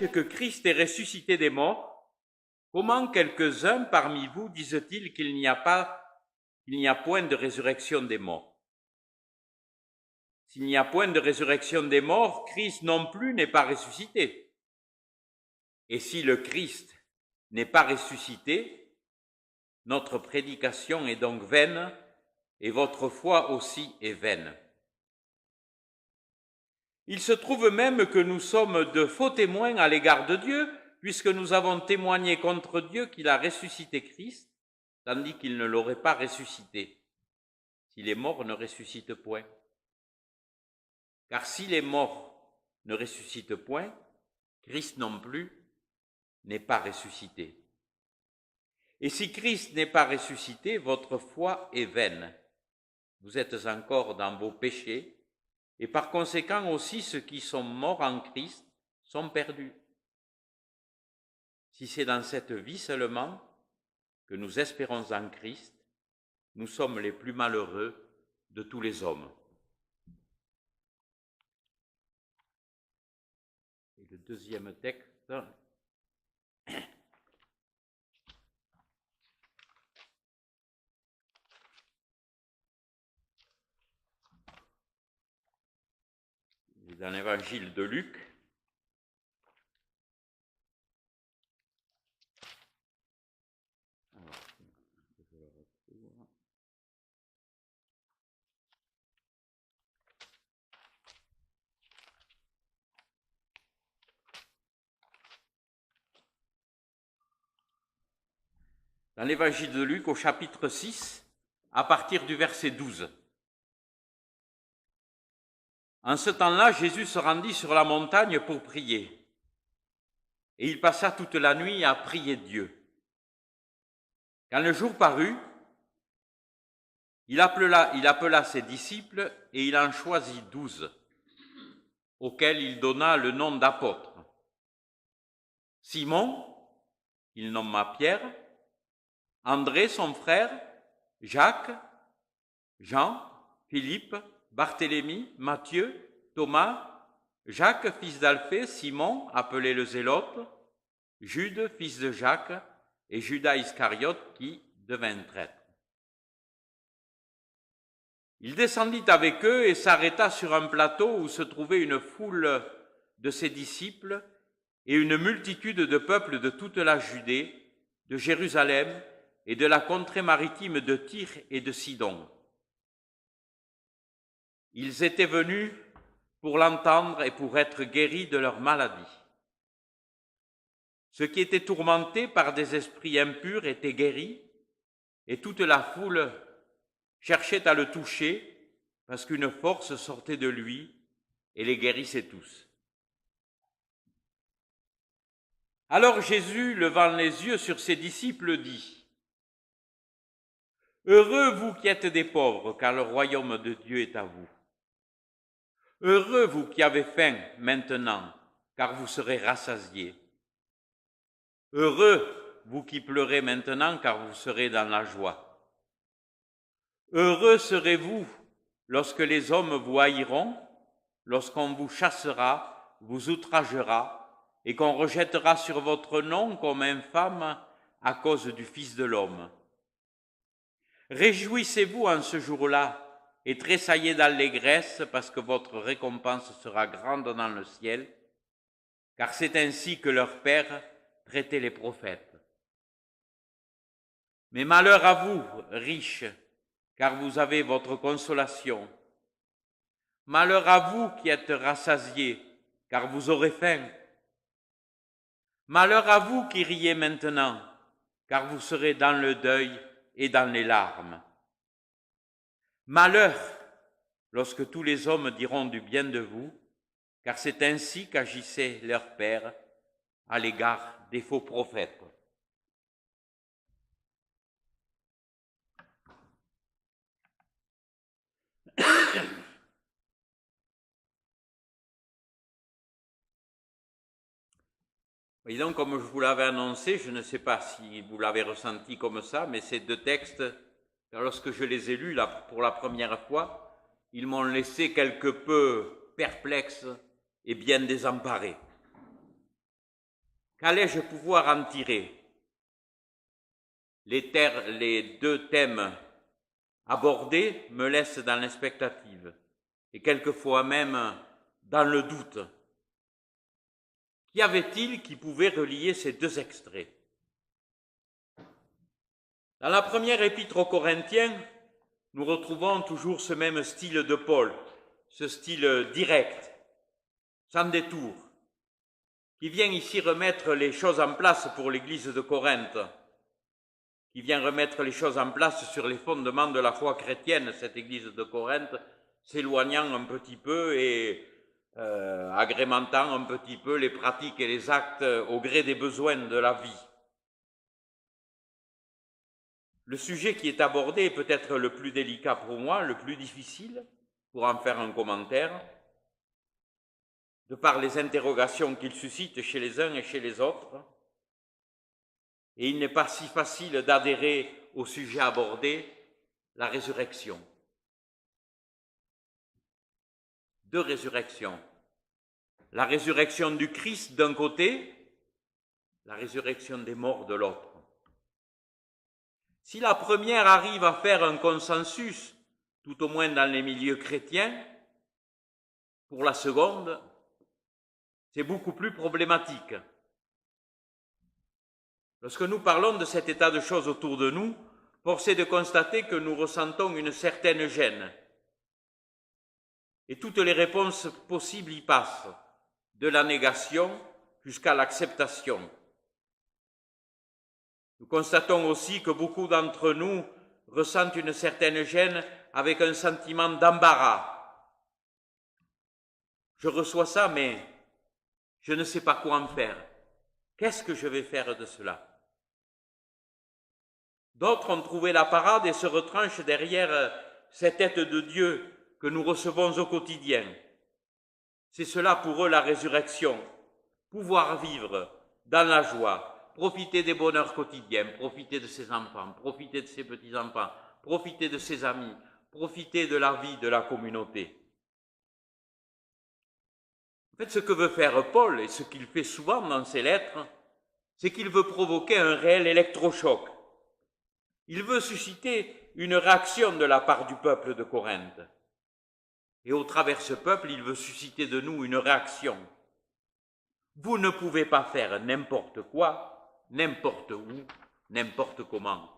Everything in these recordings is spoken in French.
que Christ est ressuscité des morts, comment quelques-uns parmi vous disent-ils qu'il n'y a point de résurrection des morts? S'il n'y a point de résurrection des morts, Christ non plus n'est pas ressuscité. Et si le Christ n'est pas ressuscité, notre prédication est donc vaine et votre foi aussi est vaine. Il se trouve même que nous sommes de faux témoins à l'égard de Dieu, puisque nous avons témoigné contre Dieu qu'il a ressuscité Christ, tandis qu'il ne l'aurait pas ressuscité, si les morts ne ressuscitent point. Car si les morts ne ressuscitent point, Christ non plus n'est pas ressuscité. Et si Christ n'est pas ressuscité, votre foi est vaine. Vous êtes encore dans vos péchés, et par conséquent aussi ceux qui sont morts en Christ sont perdus. Si c'est dans cette vie seulement que nous espérons en Christ, nous sommes les plus malheureux de tous les hommes. Et le deuxième texte, est dans l'évangile de Luc. Dans l'évangile de Luc, au chapitre 6, à partir du verset 12. En ce temps-là, Jésus se rendit sur la montagne pour prier. Et il passa toute la nuit à prier Dieu. Quand le jour parut, il appela ses disciples et il en choisit 12, auxquels il donna le nom d'apôtres. Simon, il nomma Pierre, André son frère, Jacques, Jean, Philippe, Barthélemy, Matthieu, Thomas, Jacques, fils d'Alphée, Simon, appelé le Zélote, Jude, fils de Jacques, et Judas Iscariote qui devint traître. Il descendit avec eux et s'arrêta sur un plateau où se trouvait une foule de ses disciples et une multitude de peuples de toute la Judée, de Jérusalem et de la contrée maritime de Tyr et de Sidon. Ils étaient venus pour l'entendre et pour être guéris de leur maladie. Ceux qui étaient tourmentés par des esprits impurs étaient guéris, et toute la foule cherchait à le toucher, parce qu'une force sortait de lui et les guérissait tous. Alors Jésus, levant les yeux sur ses disciples, dit : « Heureux vous qui êtes des pauvres, car le royaume de Dieu est à vous. Heureux vous qui avez faim maintenant, car vous serez rassasiés. Heureux vous qui pleurez maintenant, car vous serez dans la joie. Heureux serez-vous lorsque les hommes vous haïront, lorsqu'on vous chassera, vous outragera, et qu'on rejettera sur votre nom comme infâme à cause du Fils de l'homme. Réjouissez-vous en ce jour-là et tressaillez d'allégresse parce que votre récompense sera grande dans le ciel, car c'est ainsi que leur Père traitait les prophètes. Mais malheur à vous, riches, car vous avez votre consolation. Malheur à vous qui êtes rassasiés, car vous aurez faim. Malheur à vous qui riez maintenant, car vous serez dans le deuil et dans les larmes. Malheur lorsque tous les hommes diront du bien de vous, car c'est ainsi qu'agissait leur Père à l'égard des faux prophètes. Et donc, comme je vous l'avais annoncé, je ne sais pas si vous l'avez ressenti comme ça, mais ces deux textes, lorsque je les ai lus pour la première fois, ils m'ont laissé quelque peu perplexe et bien désemparé. Qu'allais-je pouvoir en tirer? Les deux thèmes abordés me laissent dans l'expectative et quelquefois même dans le doute. Qu'y avait-il qui pouvait relier ces deux extraits? Dans la première épître aux Corinthiens, nous retrouvons toujours ce même style de Paul, ce style direct, sans détour, qui vient ici remettre les choses en place pour l'Église de Corinthe, qui vient remettre les choses en place sur les fondements de la foi chrétienne, cette Église de Corinthe, s'éloignant un petit peu et agrémentant un petit peu les pratiques et les actes au gré des besoins de la vie. Le sujet qui est abordé est peut-être le plus délicat pour moi, le plus difficile pour en faire un commentaire, de par les interrogations qu'il suscite chez les uns et chez les autres. Et il n'est pas si facile d'adhérer au sujet abordé, la résurrection. Deux résurrections. La résurrection du Christ d'un côté, la résurrection des morts de l'autre. Si la première arrive à faire un consensus, tout au moins dans les milieux chrétiens, pour la seconde, c'est beaucoup plus problématique. Lorsque nous parlons de cet état de choses autour de nous, force est de constater que nous ressentons une certaine gêne. Et toutes les réponses possibles y passent, de la négation jusqu'à l'acceptation. Nous constatons aussi que beaucoup d'entre nous ressentent une certaine gêne avec un sentiment d'embarras. Je reçois ça, mais je ne sais pas quoi en faire. Qu'est-ce que je vais faire de cela? D'autres ont trouvé la parade et se retranchent derrière cette aide de Dieu que nous recevons au quotidien. C'est cela pour eux la résurrection, pouvoir vivre dans la joie, profiter des bonheurs quotidiens, profiter de ses enfants, profiter de ses petits-enfants, profiter de ses amis, profiter de la vie de la communauté. En fait, ce que veut faire Paul, et ce qu'il fait souvent dans ses lettres, c'est qu'il veut provoquer un réel électrochoc. Il veut susciter une réaction de la part du peuple de Corinthe. Et au travers de ce peuple, il veut susciter de nous une réaction. Vous ne pouvez pas faire n'importe quoi, n'importe où, n'importe comment.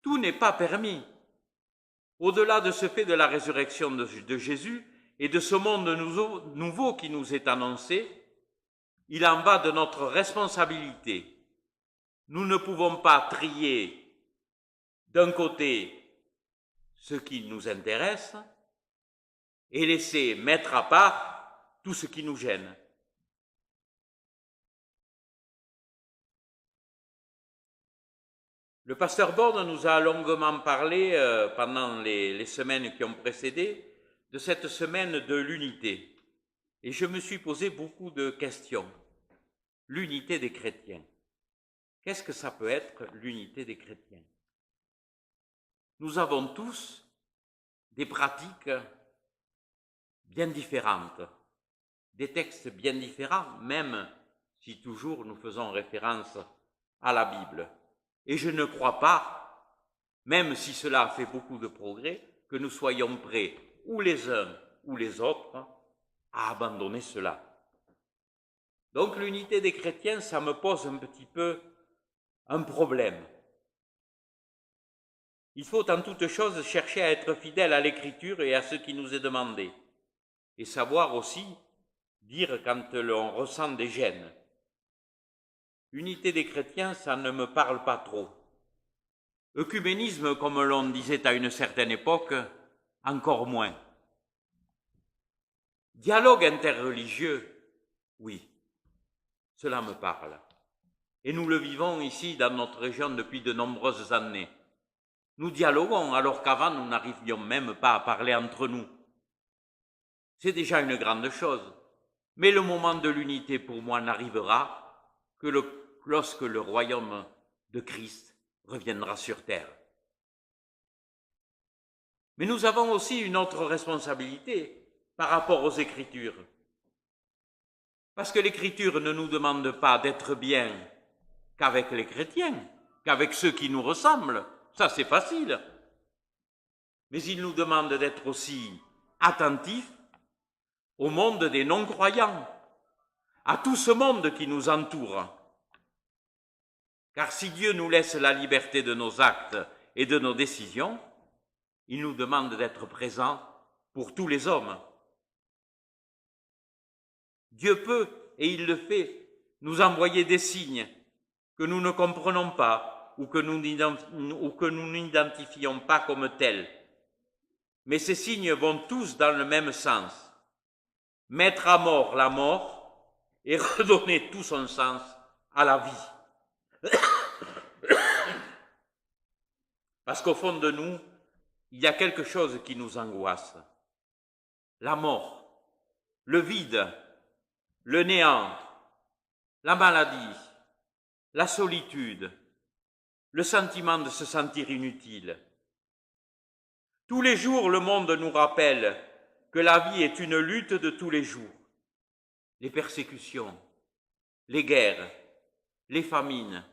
Tout n'est pas permis. Au-delà de ce fait de la résurrection de Jésus et de ce monde nouveau qui nous est annoncé, il en va de notre responsabilité. Nous ne pouvons pas trier d'un côté ce qui nous intéresse et laisser mettre à part tout ce qui nous gêne. Le pasteur Borde nous a longuement parlé pendant les semaines qui ont précédé de cette semaine de l'unité. Et je me suis posé beaucoup de questions. L'unité des chrétiens. Qu'est-ce que ça peut être, l'unité des chrétiens? Nous avons tous des pratiques bien différentes, des textes bien différents, même si toujours nous faisons référence à la Bible. Et je ne crois pas, même si cela a fait beaucoup de progrès, que nous soyons prêts, ou les uns ou les autres, à abandonner cela. Donc l'unité des chrétiens, ça me pose un petit peu un problème. Il faut en toute chose chercher à être fidèle à l'Écriture et à ce qui nous est demandé, et savoir aussi dire quand l'on ressent des gênes. Unité des chrétiens, ça ne me parle pas trop. Œcuménisme, comme l'on disait à une certaine époque, encore moins. Dialogue interreligieux, oui, cela me parle. Et nous le vivons ici dans notre région depuis de nombreuses années. Nous dialoguons alors qu'avant nous n'arrivions même pas à parler entre nous. C'est déjà une grande chose. Mais le moment de l'unité pour moi n'arrivera que lorsque le royaume de Christ reviendra sur terre. Mais nous avons aussi une autre responsabilité par rapport aux Écritures. Parce que l'Écriture ne nous demande pas d'être bien qu'avec les chrétiens, qu'avec ceux qui nous ressemblent. Ça, c'est facile. Mais il nous demande d'être aussi attentifs au monde des non-croyants, à tout ce monde qui nous entoure. Car si Dieu nous laisse la liberté de nos actes et de nos décisions, il nous demande d'être présents pour tous les hommes. Dieu peut, et il le fait, nous envoyer des signes que nous ne comprenons pas ou que nous n'identifions pas comme tels. Mais ces signes vont tous dans le même sens. Mettre à mort la mort et redonner tout son sens à la vie. Parce qu'au fond de nous, il y a quelque chose qui nous angoisse. La mort, le vide, le néant, la maladie, la solitude, le sentiment de se sentir inutile. Tous les jours, le monde nous rappelle que la vie est une lutte de tous les jours. Les persécutions, les guerres, les famines,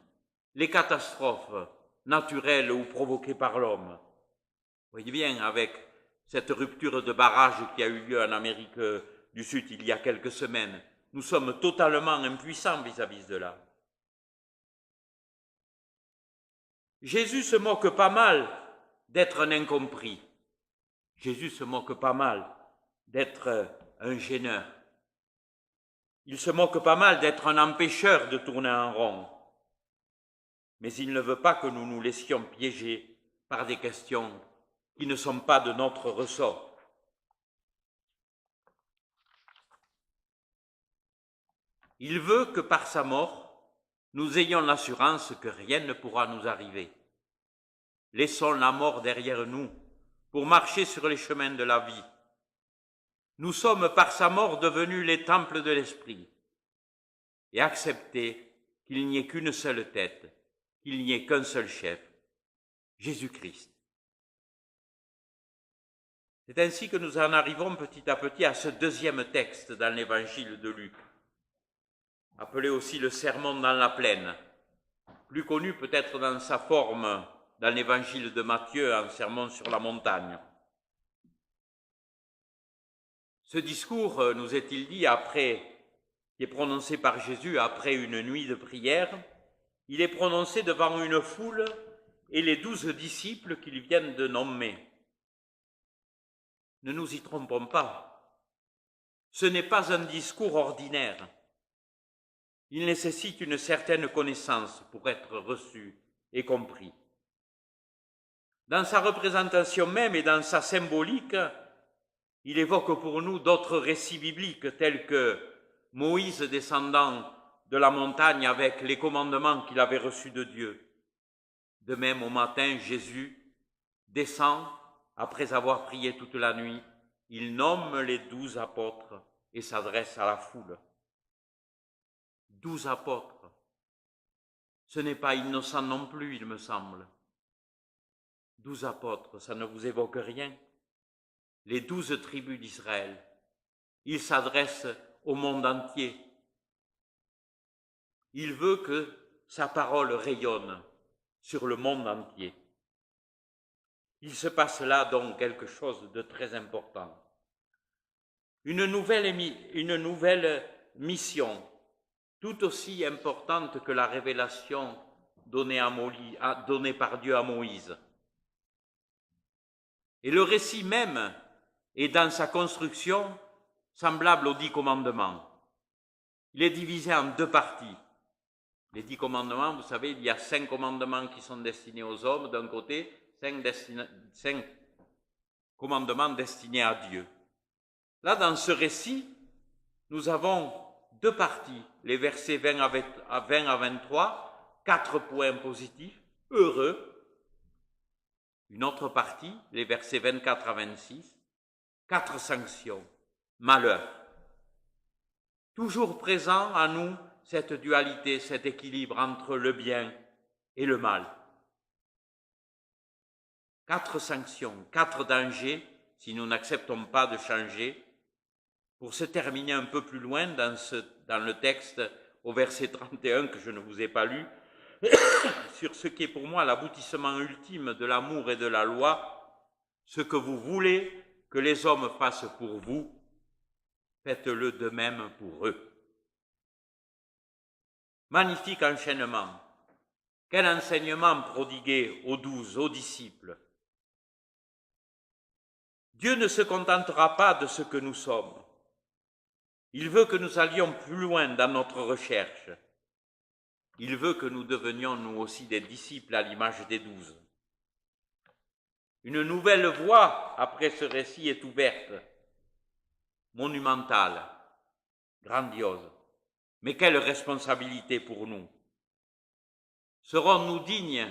les catastrophes naturelles ou provoquées par l'homme. Vous voyez bien, avec cette rupture de barrage qui a eu lieu en Amérique du Sud il y a quelques semaines, nous sommes totalement impuissants vis-à-vis de cela. Jésus se moque pas mal d'être un incompris. Jésus se moque pas mal d'être un gêneur. Il se moque pas mal d'être un empêcheur de tourner en rond. Mais il ne veut pas que nous nous laissions piéger par des questions qui ne sont pas de notre ressort. Il veut que par sa mort, nous ayons l'assurance que rien ne pourra nous arriver. Laissons la mort derrière nous pour marcher sur les chemins de la vie. Nous sommes par sa mort devenus les temples de l'Esprit et accepter qu'il n'y ait qu'une seule tête, qu'il n'y ait qu'un seul chef, Jésus-Christ. C'est ainsi que nous en arrivons petit à petit à ce deuxième texte dans l'évangile de Luc, appelé aussi le sermon dans la plaine, plus connu peut-être dans sa forme dans l'évangile de Matthieu en sermon sur la montagne. Ce discours, nous est-il dit, qui est prononcé par Jésus après une nuit de prière, il est prononcé devant une foule et les 12 disciples qu'il vient de nommer. Ne nous y trompons pas, ce n'est pas un discours ordinaire. Il nécessite une certaine connaissance pour être reçu et compris. Dans sa représentation même et dans sa symbolique, il évoque pour nous d'autres récits bibliques tels que Moïse descendant de la montagne avec les commandements qu'il avait reçus de Dieu. De même, au matin, Jésus descend, après avoir prié toute la nuit, il nomme les 12 apôtres et s'adresse à la foule. 12 apôtres. Ce n'est pas innocent non plus, il me semble. 12 apôtres, ça ne vous évoque rien? Les 12 tribus d'Israël. Il s'adresse au monde entier. Il veut que sa parole rayonne sur le monde entier. Il se passe là donc quelque chose de très important. Une nouvelle mission, tout aussi importante que la révélation donnée par Dieu à Moïse. Et le récit même est dans sa construction semblable aux 10 commandements. Il est divisé en 2 parties. Les 10 commandements, vous savez, il y a 5 commandements qui sont destinés aux hommes d'un côté, 5 commandements destinés à Dieu. Là, dans ce récit, nous avons 2 parties, les versets 20 à 23, 4 points positifs, heureux. Une autre partie, les versets 24 à 26, 4 sanctions, malheur. Toujours présent à nous cette dualité, cet équilibre entre le bien et le mal. 4 sanctions, 4 dangers si nous n'acceptons pas de changer, pour se terminer un peu plus loin dans le texte au verset 31 que je ne vous ai pas lu, sur ce qui est pour moi l'aboutissement ultime de l'amour et de la loi, ce que vous voulez que les hommes fassent pour vous, faites-le de même pour eux. Magnifique enchaînement. Quel enseignement prodigué aux 12, aux disciples. Dieu ne se contentera pas de ce que nous sommes. Il veut que nous allions plus loin dans notre recherche. Il veut que nous devenions nous aussi des disciples à l'image des 12. Une nouvelle voie après ce récit est ouverte, monumentale, grandiose. Mais quelle responsabilité pour nous! Serons-nous dignes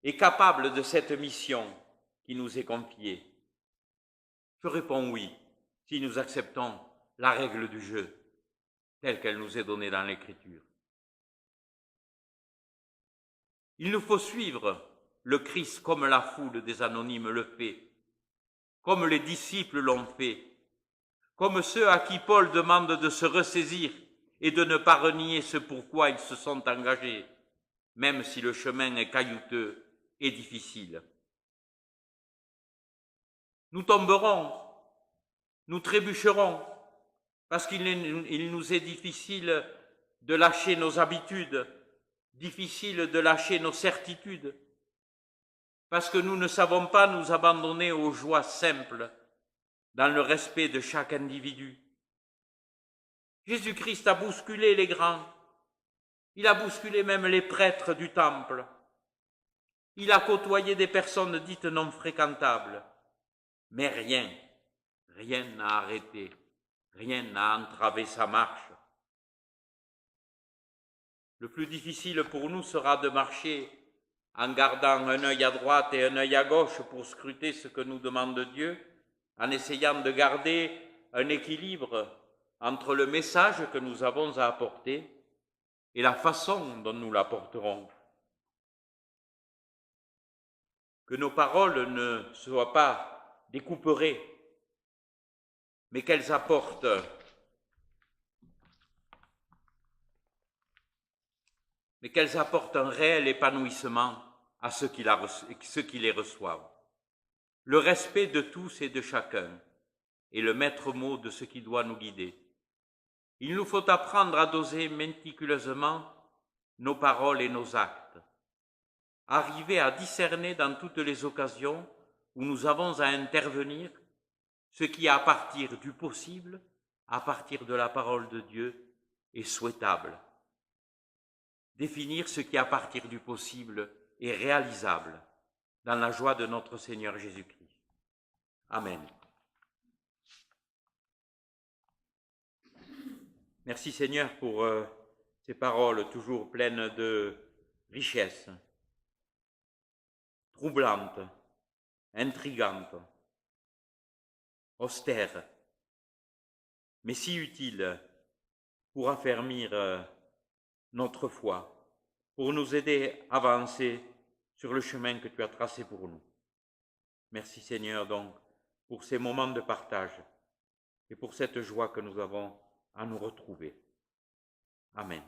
et capables de cette mission qui nous est confiée? Je réponds oui, si nous acceptons la règle du jeu, telle qu'elle nous est donnée dans l'Écriture. Il nous faut suivre le Christ comme la foule des anonymes le fait, comme les disciples l'ont fait, comme ceux à qui Paul demande de se ressaisir et de ne pas renier ce pourquoi ils se sont engagés, même si le chemin est caillouteux et difficile. Nous tomberons, nous trébucherons, parce qu'il nous est difficile de lâcher nos habitudes, difficile de lâcher nos certitudes, parce que nous ne savons pas nous abandonner aux joies simples, dans le respect de chaque individu. Jésus-Christ a bousculé les grands, il a bousculé même les prêtres du temple, il a côtoyé des personnes dites non fréquentables, mais rien n'a arrêté, rien n'a entravé sa marche. Le plus difficile pour nous sera de marcher en gardant un œil à droite et un œil à gauche pour scruter ce que nous demande Dieu, en essayant de garder un équilibre entre le message que nous avons à apporter et la façon dont nous l'apporterons. Que nos paroles ne soient pas découperées, mais qu'elles apportent un réel épanouissement à ceux qui les reçoivent. Le respect de tous et de chacun est le maître mot de ce qui doit nous guider. Il nous faut apprendre à doser méticuleusement nos paroles et nos actes, arriver à discerner dans toutes les occasions où nous avons à intervenir ce qui, à partir du possible, à partir de la parole de Dieu, est souhaitable. Définir ce qui, à partir du possible, est réalisable dans la joie de notre Seigneur Jésus-Christ. Amen. Merci Seigneur pour ces paroles toujours pleines de richesse, troublantes, intrigantes, austères, mais si utiles pour affermir notre foi, pour nous aider à avancer sur le chemin que tu as tracé pour nous. Merci Seigneur donc pour ces moments de partage et pour cette joie que nous avons à nous retrouver. Amen.